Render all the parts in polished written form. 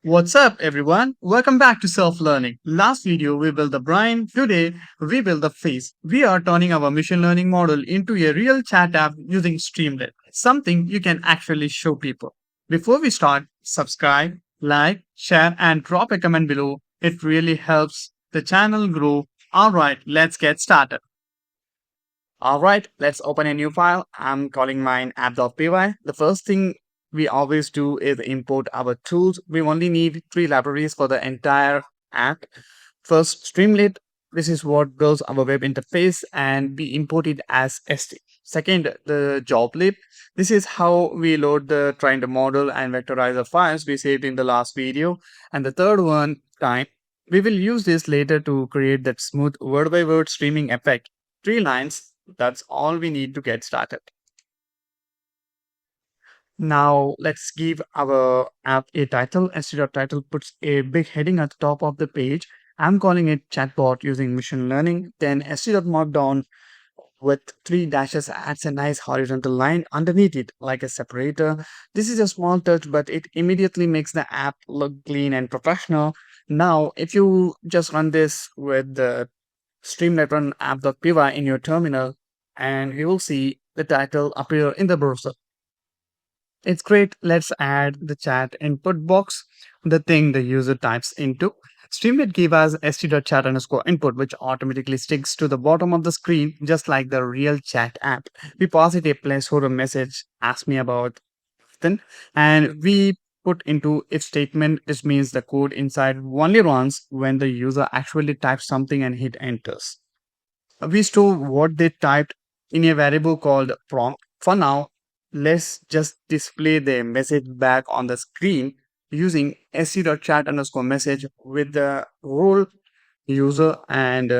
What's up, everyone? Welcome back to Self Learning. Last video we built the brain. Today we build the face. We are turning our machine learning model into a real chat app using Streamlit, something you can actually show people. Before we start, subscribe, like, share, and drop a comment below. It really helps the channel grow. Alright, let's get started. Alright, let's open a new file. I'm calling mine app.py. The first thing we always do is import our tools. We only need three libraries for the entire app. First, Streamlit. This is what builds our web interface and we import it as st. Second, the joblib. This is how we load the trained model and vectorizer files we saved in the last video. And the third one, time. We will use this later to create that smooth word-by-word streaming effect. 3 lines. That's all we need to get started. Now let's give our app a title. st.title puts a big heading at the top of the page. I'm calling it chatbot using machine learning. Then st.markdown with 3 dashes adds a nice horizontal line underneath it like a separator. This is a small touch, but it immediately makes the app look clean and professional. Now, if you just run this with the Streamlit run app.py in your terminal, and you will see the title appear in the browser. It's great. Let's add the chat input box, the thing the user types into. Streamlit gives us st.chat underscore input, which automatically sticks to the bottom of the screen, just like the real chat app. We pass it a placeholder message, ask me about then, and we put into if statement. This means the code inside only runs when the user actually types something and hit enters. We store what they typed in a variable called prompt. For now, let's just display the message back on the screen using st.chat underscore message with the role user and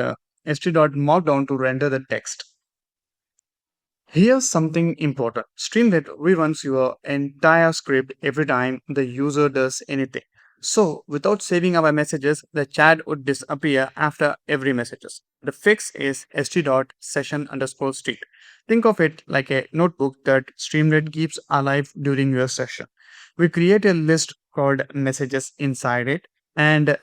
st.markdown to render the text. Here's something important. Streamlit reruns your entire script every time the user does anything. So, without saving our messages, the chat would disappear after every messages. The fix is st.session underscore state. Think of it like a notebook that Streamlit keeps alive during your session. We create a list called messages inside it, and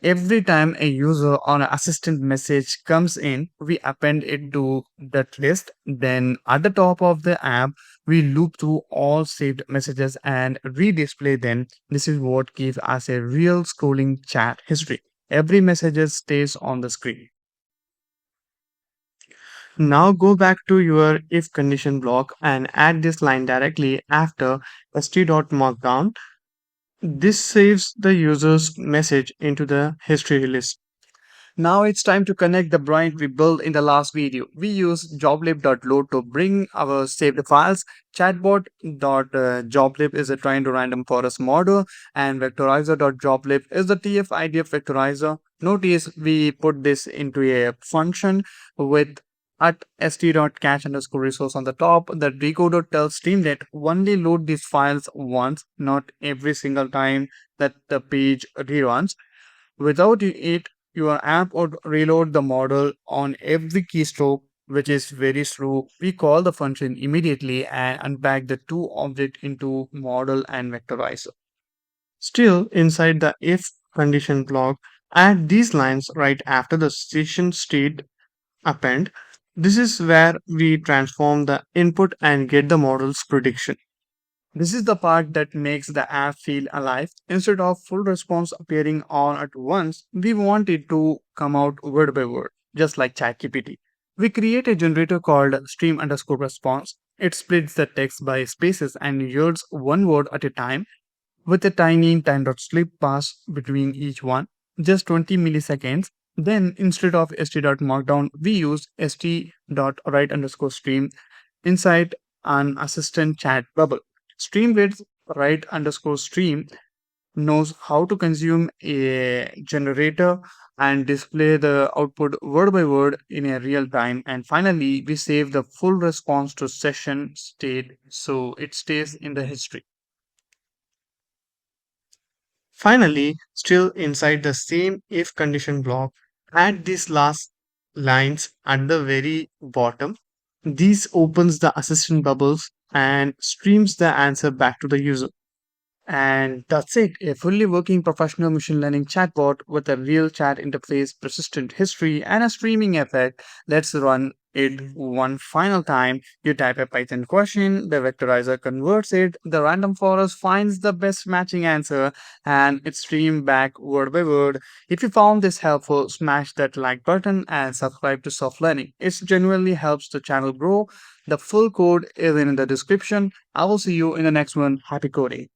every time a user or an assistant message comes in, we append it to that list. Then at the top of the app, we loop through all saved messages and redisplay them. This is what gives us a real scrolling chat history. Every message stays on the screen. Now go back to your if condition block and add this line directly after st.markdown. This saves the user's message into the history list. Now it's time to connect the brain we built in the last video. We use joblib.load to bring our saved files. Chatbot.joblib is a trained random forest model, and vectorizer.joblib is the TF-IDF vectorizer. Notice we put this into a function with at st.cache underscore resource on the top. The decoder tells Streamlit only load these files once, not every single time that the page reruns. Without it, your app would reload the model on every keystroke, which is very slow. We call the function immediately and unpack the two objects into model and vectorizer. Still, inside the if condition block, add these lines right after the session state append. This is where we transform the input and get the model's prediction. This is the part that makes the app feel alive. Instead of full response appearing all at once, we want it to come out word by word, just like ChatGPT. We create a generator called stream underscore response. It splits the text by spaces and yields one word at a time with a tiny time.slip pass between each one, just 20 milliseconds. Then instead of st.markdown, we use st.write underscore stream inside an assistant chat bubble. Streamlit write underscore stream knows how to consume a generator and display the output word by word in a real time. And finally, we save the full response to session state so it stays in the history. Finally, still inside the same if condition block, add these last lines at the very bottom. This opens the assistant bubbles and streams the answer back to the user. And that's it, a fully working professional machine learning chatbot with a real chat interface, persistent history, and a streaming effect. Let's run it one final time. You type a Python question, the vectorizer converts it, the random forest finds the best matching answer, and it streams back word by word. If you found this helpful, smash that like button and subscribe to Soft Learning. It genuinely helps the channel grow. The full code is in the description. I will see you in the next one. Happy coding.